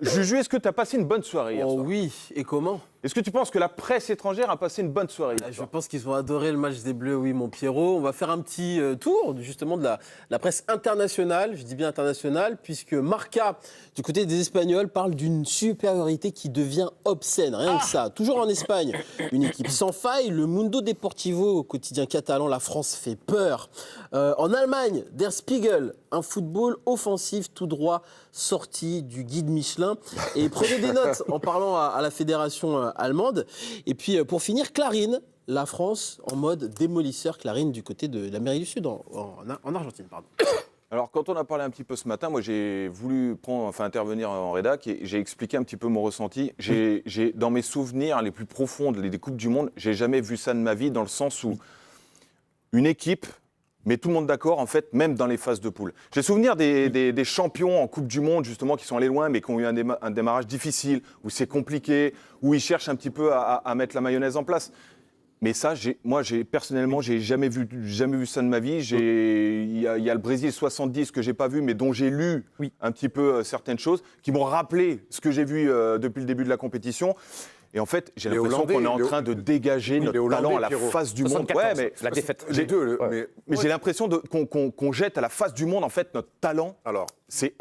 Juju, est-ce que tu as passé une bonne soirée hier soir? Oui, et comment? Est-ce que tu penses que la presse étrangère a passé une bonne soirée hier Je soir? pense qu'ils ont adoré le match des Bleus, oui, mon Pierrot. On va faire un petit tour, justement, de la presse internationale. Je dis bien internationale, puisque Marca, du côté des Espagnols, parle d'une supériorité qui devient obscène. Rien que ça. Toujours en Espagne, une équipe sans faille. Le Mundo Deportivo, au quotidien catalan, la France fait peur. En Allemagne, Der Spiegel, un football offensif tout droit sorti du guide Michelin. Et prenez des notes en parlant à la fédération allemande. Et puis, pour finir, Clarine, la France en mode démolisseur. Clarine du côté de l'Amérique du Sud, en Argentine, pardon. Alors, quand on a parlé un petit peu ce matin, moi, j'ai voulu intervenir en rédac et j'ai expliqué un petit peu mon ressenti. Dans mes souvenirs les plus profonds des Coupes du Monde, j'ai jamais vu ça de ma vie, dans le sens où une équipe met tout le monde d'accord, en fait, même dans les phases de poule. J'ai souvenir des champions en Coupe du Monde, justement, qui sont allés loin, mais qui ont eu un démarrage difficile, où c'est compliqué, où ils cherchent un petit peu à mettre la mayonnaise en place. Mais ça, personnellement, j'ai jamais vu ça de ma vie. Il y a le Brésil 70 que j'ai pas vu, mais dont j'ai lu un petit peu certaines choses, qui m'ont rappelé ce que j'ai vu depuis le début de la compétition. Et en fait, j'ai l'impression qu'on est en train de dégager notre talent à la face du monde. Ouais, mais la défaite. Les deux. Mais j'ai l'impression qu'on jette à la face du monde, en fait, notre talent. Alors, c'est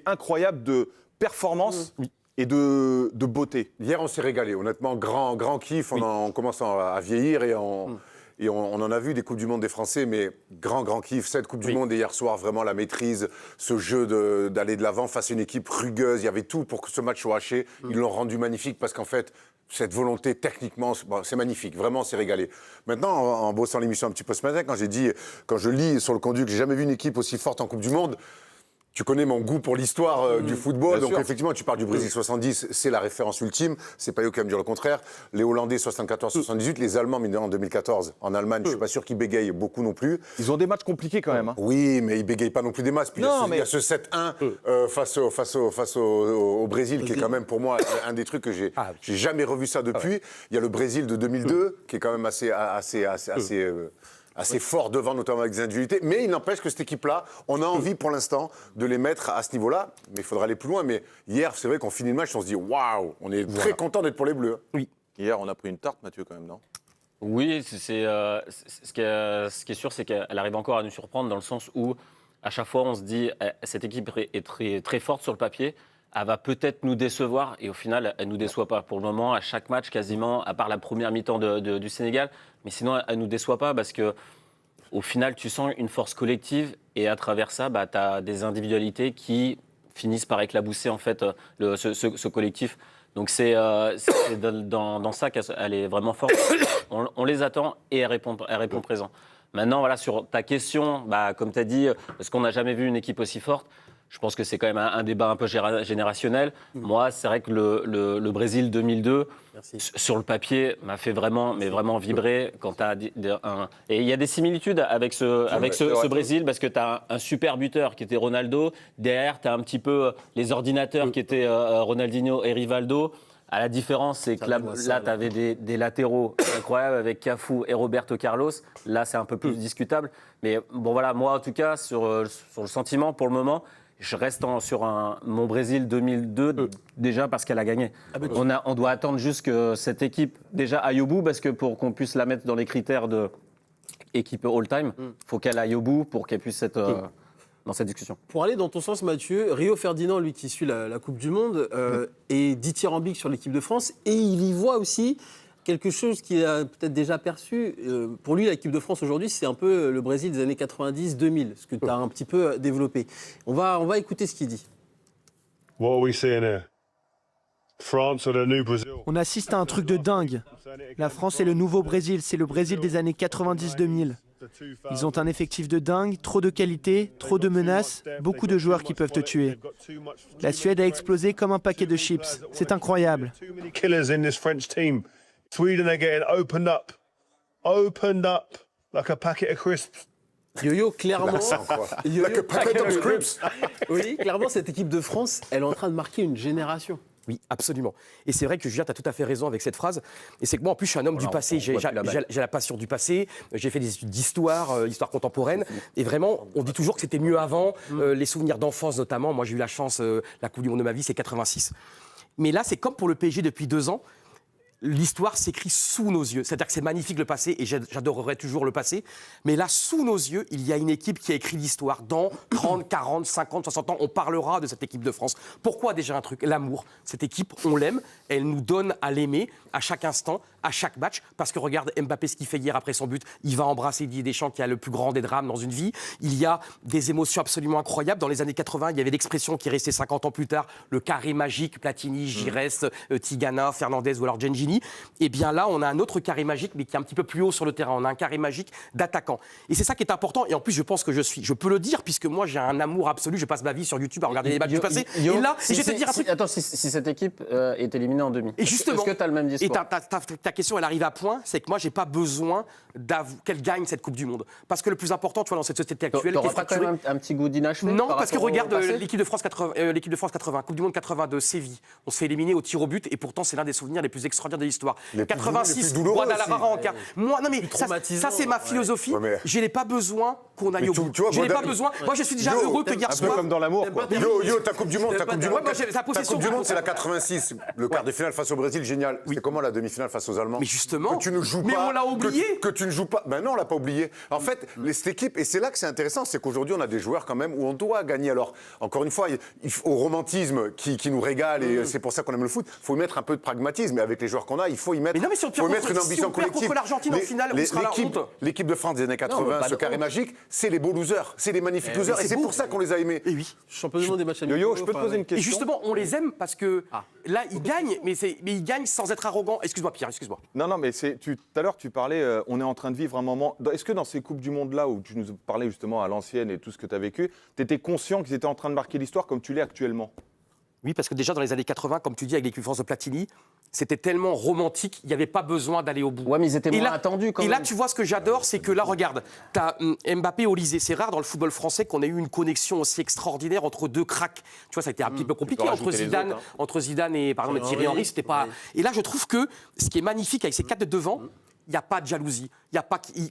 incroyable de performance. Et de beauté. hier, on s'est régalé. Honnêtement, grand kiff. On commence à vieillir et on en a vu des Coupes du Monde des Français, mais grand kiff. Cette Coupe du Monde et hier soir, vraiment la maîtrise, ce jeu d'aller de l'avant face à une équipe rugueuse. Il y avait tout pour que ce match soit haché. Ils l'ont rendu magnifique parce qu'en fait, cette volonté, techniquement, c'est magnifique. Vraiment, on s'est régalé. Maintenant, en bossant l'émission un petit peu ce matin, quand je lis sur le conduit que j'ai jamais vu une équipe aussi forte en Coupe du Monde. Tu connais mon goût pour l'histoire du football, donc effectivement, tu parles du Brésil 70, c'est la référence ultime, c'est pas eux qui va me dire le contraire. Les Hollandais 74-78, les Allemands en 2014 en Allemagne, je suis pas sûr qu'ils bégayent beaucoup non plus. Ils ont des matchs compliqués quand même. Hein. Oui, mais ils bégayent pas non plus des masses. Puis il y a ce 7-1 face au Brésil, qui est quand même pour moi un des trucs que j'ai jamais revu ça depuis. Il y a le Brésil de 2002, qui est quand même assez fort devant, notamment avec des individualités. Mais il n'empêche que cette équipe-là, on a envie pour l'instant de les mettre à ce niveau-là. Mais il faudra aller plus loin. Mais hier, c'est vrai qu'on finit le match, on se dit waouh, on est très content d'être pour les Bleus. Oui. Hier, on a pris une tarte, Mathieu, quand même, non? Oui, ce qui est sûr, c'est qu'elle arrive encore à nous surprendre dans le sens où, à chaque fois, on se dit cette équipe est très, très forte sur le papier. Elle va peut-être nous décevoir et au final, elle ne nous déçoit pas. Pour le moment, à chaque match, quasiment, à part la première mi-temps du Sénégal, mais sinon, elle ne nous déçoit pas parce qu'au final, tu sens une force collective et à travers ça, tu as des individualités qui finissent par éclabousser en fait, ce collectif. Donc c'est dans ça qu'elle est vraiment forte. On les attend et elle répond présent. Maintenant, voilà, sur ta question, comme tu as dit, est-ce qu'on n'a jamais vu une équipe aussi forte ? Je pense que c'est quand même un débat un peu générationnel. Moi, c'est vrai que le Brésil 2002, sur le papier, m'a fait vraiment vibrer. Et il y a des similitudes avec ce Brésil, parce que tu as un super buteur qui était Ronaldo. Derrière, tu as un petit peu les ordinateurs qui étaient Ronaldinho et Rivaldo. À la différence, c'est que là tu avais des latéraux incroyables avec Cafu et Roberto Carlos. Là, c'est un peu plus discutable. Mais bon, voilà, moi, en tout cas, sur le sentiment, pour le moment, je reste sur mon Brésil 2002, déjà parce qu'elle a gagné. On doit attendre juste que cette équipe déjà aille au bout, parce que pour qu'on puisse la mettre dans les critères de équipe all-time, il faut qu'elle aille au bout pour qu'elle puisse être dans cette discussion. Pour aller dans ton sens, Mathieu, Rio Ferdinand, lui qui suit la Coupe du Monde, est dithyrambique sur l'équipe de France, et il y voit aussi quelque chose qu'il a peut-être déjà perçu. Pour lui, l'équipe de France aujourd'hui, c'est un peu le Brésil des années 90-2000, ce que tu as un petit peu développé. On va écouter ce qu'il dit. On assiste à un truc de dingue. La France est le nouveau Brésil, c'est le Brésil des années 90-2000. Ils ont un effectif de dingue, trop de qualité, trop de menaces, beaucoup de joueurs qui peuvent te tuer. La Suède a explosé comme un paquet de chips. C'est incroyable. Sweden are getting opened up like a packet of crisps. Yo-Yo, clairement, oui, clairement, cette équipe de France, elle est en train de marquer une génération. Oui, absolument. Et c'est vrai que Julien, tu as tout à fait raison avec cette phrase. Et c'est que moi, en plus, je suis un homme du passé. J'ai la passion du passé. J'ai fait des études d'histoire, histoire contemporaine. Et vraiment, on dit toujours que c'était mieux avant. Les souvenirs d'enfance, notamment. Moi, j'ai eu la chance, la Coupe du Monde de ma vie, c'est 86. Mais là, c'est comme pour le PSG depuis 2 ans. L'histoire s'écrit sous nos yeux. C'est-à-dire que c'est magnifique le passé, et j'adorerais toujours le passé. Mais là, sous nos yeux, il y a une équipe qui a écrit l'histoire. Dans 30, 40, 50, 60 ans, on parlera de cette équipe de France. Pourquoi déjà un truc? L'amour. Cette équipe, on l'aime. Elle nous donne à l'aimer à chaque instant, à chaque match. Parce que regarde Mbappé, ce qu'il fait hier après son but. Il va embrasser Didier Deschamps, qui a le plus grand des drames dans une vie. Il y a des émotions absolument incroyables. Dans les années 80, il y avait l'expression qui est restée 50 ans plus tard, le carré magique, Platini, Giresse, Tigana, Fernandez ou alors Gengini. Et bien là, on a un autre carré magique, mais qui est un petit peu plus haut sur le terrain. On a un carré magique d'attaquant. Et c'est ça qui est important. Et en plus, je pense que je peux le dire, puisque moi, j'ai un amour absolu. Je passe ma vie sur YouTube à regarder les matchs du passé. Et là, je vais te dire un truc. Attends, si cette équipe est éliminée en demi, et justement, est-ce que tu as le même discours? Et ta question, elle arrive à point, c'est que moi, j'ai pas besoin qu'elle gagne cette Coupe du Monde. Parce que le plus important, tu vois, dans cette société actuelle... T'auras pas quand même un petit goût d'inachevé? Non, parce que regarde l'équipe de France 80, Coupe du Monde 82, Séville. On se fait éliminer au tir au but, et pourtant, c'est l'un des souvenirs les plus extraordinaires de l'histoire. 86, Guadalajara en quart. Moi, non mais ça c'est ma philosophie. Ouais, je n'ai pas besoin qu'on aille au bout. Tu vois, Je n'ai pas besoin. Moi, je suis déjà heureux que hier Un peu soir. comme dans l'amour, quoi. Yo, ta Coupe du Monde, ta Coupe du Monde, c'est la 86. Le quart de finale face au Brésil, génial. C'était comment la demi-finale face aux Allemands? Mais justement. Que tu ne joues mais pas. on l'a oublié. Que tu ne joues pas. Ben non, on l'a pas oublié. En fait, cette équipe, et c'est là que c'est intéressant, c'est qu'aujourd'hui, on a des joueurs quand même où on doit gagner. Alors, encore une fois, au romantisme qui nous régale, et c'est pour ça qu'on aime le foot, il faut y mettre un peu de pragmatisme. Et avec les joueurs qu'on a, il faut y mettre, une ambition collective. Contre l'Argentine en finale, on sera la honte. L'équipe de France des années 80, ce carré magique, c'est les beaux losers, c'est les magnifiques losers. Et c'est pour ça qu'on les a aimés. Et oui. Championnat des matchs amicaux. Yo-Yo, je peux te poser une question? Et justement, on les aime parce que là, ils gagnent, mais ils gagnent sans être arrogants. Excuse-moi, Pierre, excuse-moi. Non, mais tout à l'heure, tu parlais, on est en train de vivre un moment. Est-ce que dans ces Coupes du Monde-là, où tu nous parlais justement à l'ancienne et tout ce que tu as vécu, tu étais conscient qu'ils étaient en train de marquer l'histoire comme tu l'es actuellement? Oui, parce que déjà dans les années 80, comme tu dis, avec l'équipe de France de Platini, c'était tellement romantique, il n'y avait pas besoin d'aller au bout. Ouais, mais ils étaient moins attendus quand même. Et là, tu vois, ce que j'adore, c'est que là, regarde, tu as Mbappé, Olysée. C'est rare dans le football français qu'on ait eu une connexion aussi extraordinaire entre deux cracks. Tu vois, ça a été un petit peu compliqué entre Zidane et, par exemple, Thierry Henry. C'était pas... Et là, je trouve que ce qui est magnifique avec ces 4 de devant, il n'y a pas de jalousie. Ils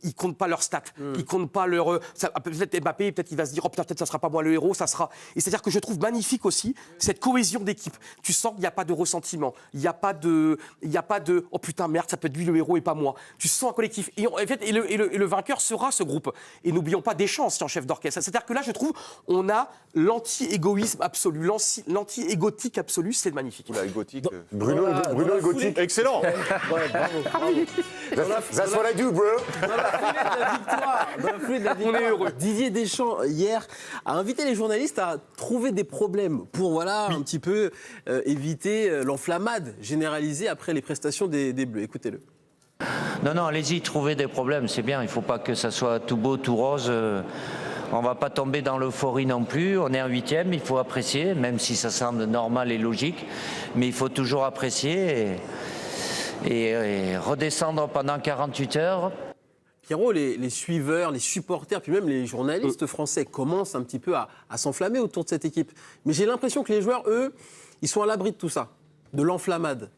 ne comptent pas leurs stats. Ils ne comptent pas leur... Peut-être Mbappé, peut-être il va se dire, oh, peut-être ça ne sera pas moi le héros, ça sera... Et c'est-à-dire que je trouve magnifique aussi cette cohésion d'équipe. Tu sens qu'il n'y a pas de ressentiment. Il n'y a pas de... Oh putain, merde, ça peut être lui le héros et pas moi. Tu sens un collectif. Et, en fait, et le vainqueur sera ce groupe. Et n'oublions pas Deschamps, en chef d'orchestre. C'est-à-dire que là, je trouve, on a l'anti-égoïsme absolu, l'anti-égotique absolu. C'est magnifique. Oula, égotique. Bruno est gothique. Excellent. That's what I do, bro. Dans la foulée de la victoire, Didier Deschamps, hier, a invité les journalistes à trouver des problèmes pour un petit peu éviter l'enflammade généralisée après les prestations des Bleus. Écoutez-le. Non, allez-y, trouvez des problèmes, c'est bien. Il ne faut pas que ça soit tout beau, tout rose. On ne va pas tomber dans l'euphorie non plus. On est en 8e, il faut apprécier, même si ça semble normal et logique. Mais il faut toujours apprécier et redescendre pendant 48 heures. Pierrot, les suiveurs, les supporters, puis même les journalistes français commencent un petit peu à s'enflammer autour de cette équipe. Mais j'ai l'impression que les joueurs, eux, ils sont à l'abri de tout ça, de l'enflammade.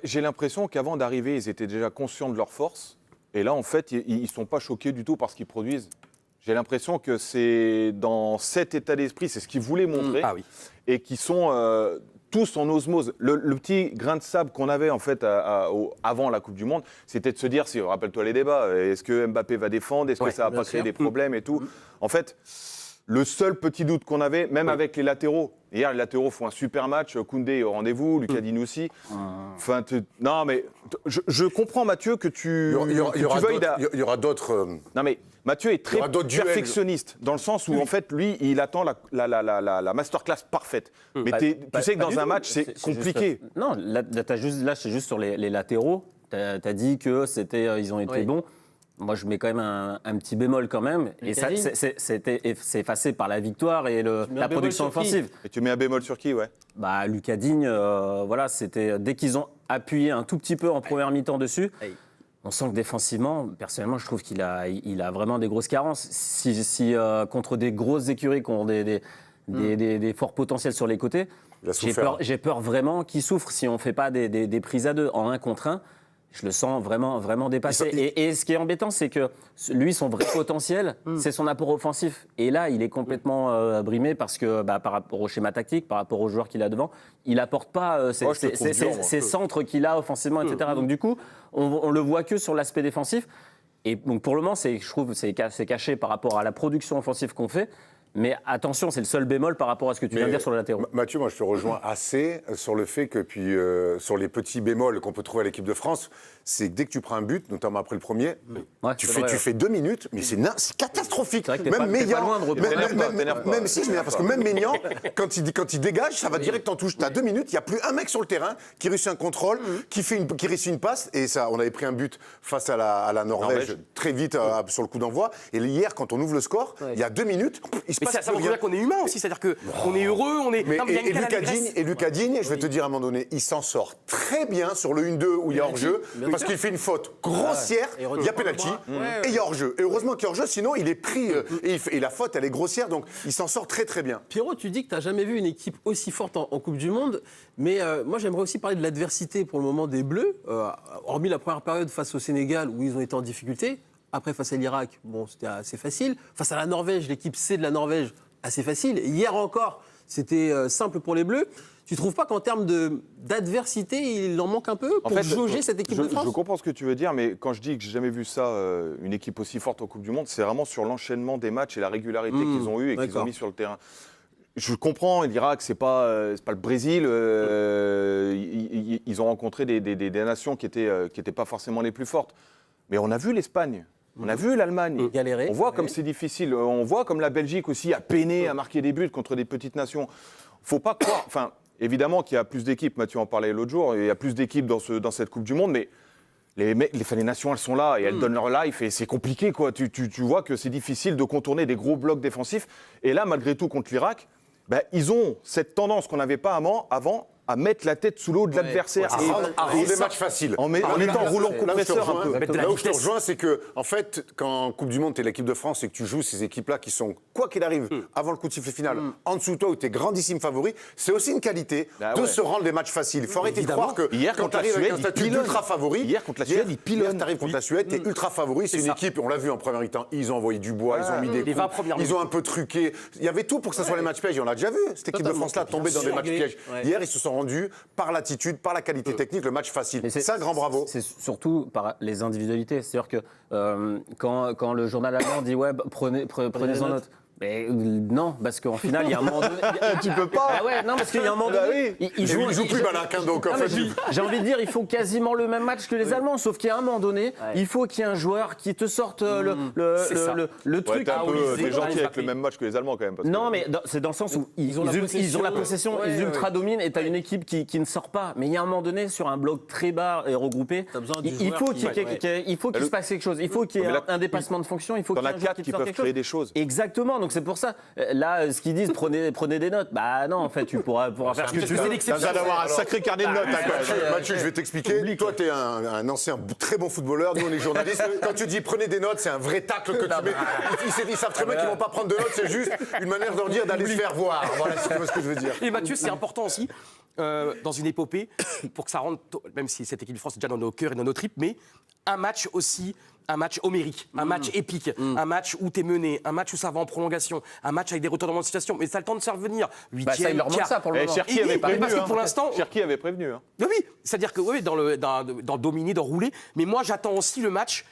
J'ai l'impression qu'avant d'arriver, ils étaient déjà conscients de leur force. Et là, en fait, ils ne sont pas choqués du tout par ce qu'ils produisent. J'ai l'impression que c'est dans cet état d'esprit, c'est ce qu'ils voulaient montrer, et qui sont tous en osmose. Le petit grain de sable qu'on avait en fait avant la Coupe du Monde, c'était de se dire, rappelle-toi les débats, est-ce que Mbappé va défendre, est-ce que ça va pas créer des problèmes et tout. En fait, le seul petit doute qu'on avait, même avec les latéraux, hier les latéraux font un super match, Koundé est au rendez-vous, Lucas Digne aussi. Enfin, non mais je comprends Mathieu que tu il y aura d'autres. Non mais Mathieu est très perfectionniste dans le sens où en fait lui il attend la masterclass parfaite. Mais tu sais que dans un match c'est compliqué. Non, là c'est juste sur les latéraux. T'as dit que ils ont été bons. Moi, je mets quand même un petit bémol quand même. Et ça, c'est effacé par la victoire et la production offensive. Et tu mets un bémol sur qui, ouais? Lucas Digne, c'était dès qu'ils ont appuyé un tout petit peu en première mi-temps dessus, on sent que défensivement, personnellement, je trouve qu'il a vraiment des grosses carences. Si contre des grosses écuries qui ont des forts potentiels sur les côtés, Il a souffert. J'ai peur vraiment qu'il souffre si on ne fait pas des prises à deux en 1 contre 1. Je le sens vraiment dépassé. Et ce qui est embêtant, c'est que lui, son vrai potentiel, c'est son apport offensif. Et là, il est complètement brimé parce que par rapport au schéma tactique, par rapport aux joueurs qu'il a devant, il n'apporte pas ces centres qu'il a offensivement, etc. Donc du coup, on le voit que sur l'aspect défensif. Et donc pour le moment, je trouve c'est caché par rapport à la production offensive qu'on fait. Mais attention, c'est le seul bémol par rapport à ce que tu viens de dire sur le latéraux. Mathieu, moi je te rejoins assez sur le fait que, sur les petits bémols qu'on peut trouver à l'équipe de France, c'est que dès que tu prends un but, notamment après le premier, tu fais 2 minutes, mais c'est catastrophique. Même Maignan, même si je m'énerve, parce que même Maignan, quand il dégage, ça va direct en touche. Tu as 2 minutes, il n'y a plus un mec sur le terrain qui réussit un contrôle, qui réussit une passe, et ça, on avait pris un but face à la Norvège très vite sur le coup d'envoi. Et hier, quand on ouvre le score, il y a 2 minutes, il se passe ça veut dire qu'on est humain aussi, c'est-à-dire qu'on est heureux, on est. Et Lucas Digne, je vais te dire à un moment donné, il s'en sort très bien sur le 1-2 où il y a hors-jeu, parce qu'il fait une faute grossière, il y a pénalty, et il y a hors-jeu. Et heureusement qu'il y a hors-jeu, sinon il est pris, et la faute, elle est grossière, donc il s'en sort très bien. Pierrot, tu dis que tu n'as jamais vu une équipe aussi forte en Coupe du Monde, mais moi j'aimerais aussi parler de l'adversité pour le moment des Bleus, hormis la première période face au Sénégal où ils ont été en difficulté. Après, face à l'Irak, bon, c'était assez facile. Face à la Norvège, l'équipe C de la Norvège, assez facile. Hier encore, c'était simple pour les Bleus. Tu ne trouves pas qu'en termes d'adversité, il en manque un peu pour jauger cette équipe de France ? Je comprends ce que tu veux dire, mais quand je dis que j'ai jamais vu ça, une équipe aussi forte en Coupe du Monde, c'est vraiment sur l'enchaînement des matchs et la régularité qu'ils ont eue et qu'ils ont mis sur le terrain. Je comprends, l'Irak, c'est pas le Brésil. Ils ont rencontré des nations qui étaient pas forcément les plus fortes. Mais on a vu l'Espagne. On a vu l'Allemagne. Galérer. On voit comme c'est difficile. On voit comme la Belgique aussi a peiné à marquer des buts contre des petites nations. Faut pas croire. Enfin, évidemment qu'il y a plus d'équipes. Mathieu en parlait l'autre jour. Il y a plus d'équipes dans cette Coupe du Monde, mais les nations, elles sont là et elles donnent leur life et c'est compliqué, quoi. Tu vois que c'est difficile de contourner des gros blocs défensifs. Et là, malgré tout, contre l'Irak, ils ont cette tendance qu'on n'avait pas avant à mettre la tête sous l'eau de l'adversaire. À rendre des matchs faciles. En étant roulant compresseur un peu. Là où je te rejoins, c'est que, en fait, quand en Coupe du Monde, tu es l'équipe de France et que tu joues ces équipes-là qui sont, quoi qu'il arrive, avant le coup de sifflet final, en dessous de toi où tu es grandissime favori, c'est aussi une qualité de se rendre des matchs faciles. Il faut arrêter de croire que quand tu arrives avec un statut d'ultra favori, hier contre la Suède, il pilonne. Tu arrives contre la Suède, tu es ultra favori. C'est une équipe, on l'a vu en première mi-temps, ils ont envoyé du bois, ils ont mis des coups, ils ont un peu truqué. Il y avait tout pour que ça soit les matchs pièges. On l'a déjà vu, cette équipe de France-là tomber dans des matchs pièges. Hier, ils se sont rendus par l'attitude, par la qualité technique, le match facile. C'est un grand bravo. C'est surtout par les individualités. C'est-à-dire que quand le journal allemand dit prenez-en note. Mais non, parce qu'en final, il y a un moment donné. Tu peux pas. Ah ouais, non, parce qu'il y a un moment donné. Il joue plus Malaquin, donc en fait. J'ai envie de dire, il faut quasiment le même match que les Allemands, sauf qu'il y a un moment donné, il faut qu'il y ait un joueur qui te sorte le truc. T'es un peu gentil avec le même match que les Allemands, quand même. Non, mais c'est dans le sens où ils ont la possession, ils ultra dominent et t'as une équipe qui ne sort pas. Mais il y a un moment donné, sur un bloc très bas et regroupé, il faut qu'il se passe quelque chose. Il faut qu'il y ait un dépassement de fonction. Il faut qu'il y ait un joueur qui peuvent créer des choses. Exactement. Donc c'est pour ça. Là, ce qu'ils disent, prenez des notes. Bah non, en fait, tu pourras faire ce que tu veux. Tu as d'avoir un sacré carnet de notes. Mathieu, je vais t'expliquer. Toi, tu es un ancien très bon footballeur. Nous, on est journalistes. Quand tu dis prenez des notes, c'est un vrai tacle que tu mets. Ils savent très bien qu'ils ne vont pas prendre de notes. C'est juste une manière de leur dire d'aller se faire voir. Voilà, c'est ce que je veux dire. Et Mathieu, c'est important aussi, dans une épopée, pour que ça rentre, même si cette équipe de France est déjà dans nos cœurs et dans nos tripes, mais un match aussi. Un match homérique, un match épique, un match où t'es mené, un match où ça va en prolongation, un match avec des retournements de situation. Mais ça a le temps de se revenir. 8e, ça, il leur manque ça pour le moment. Cherki avait prévenu. Parce que pour l'instant, Cherki avait prévenu. Oui, c'est-à-dire que dans dominer, dans rouler. Mais moi, j'attends aussi le match.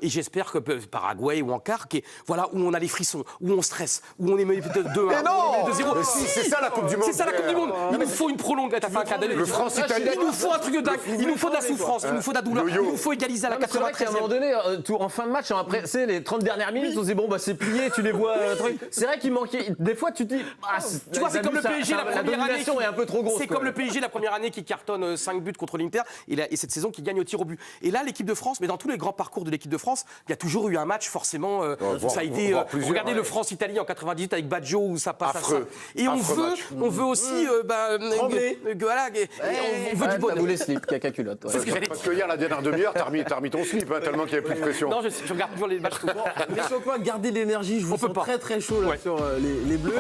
Et j'espère que Paraguay ou Ankara, où on a les frissons, où on stresse, où on est mené de 2-1, de 0. C'est ça la Coupe du Monde. C'est ça la Coupe du Monde. Il nous faut une prolongation. Le France-Italie. Il nous faut un truc de dingue. Il nous faut de la souffrance. Il nous faut de la douleur. Il nous faut égaliser à la 93e. À un moment donné, en fin de match, après, c'est les 30 dernières minutes, on se dit bon, c'est plié, tu les vois. C'est vrai qu'il manquait. Des fois, tu te dis. Tu vois, c'est comme le PSG la première année. est un peu trop grosse. C'est comme le PSG la première année qui cartonne 5 buts contre l'Inter et cette saison qui gagne au tir au but. Et là, l'équipe de France, mais dans tous les grands parcours de l'équipe de France, il y a toujours eu un match forcément où ça a été regardez le France-Italie en 98 avec Baggio où ça passe affreux, à ça et on veut aussi on veut du bonheur. Vous les slips, caca culotte. Parce que hier la dernière demi-heure t'as remis ton slip tellement qu'il n'y avait plus de pression. Non, je regarde toujours les matchs tout le temps. Mais sur quoi garder l'énergie, je vous sens très très chaud là sur les Bleus.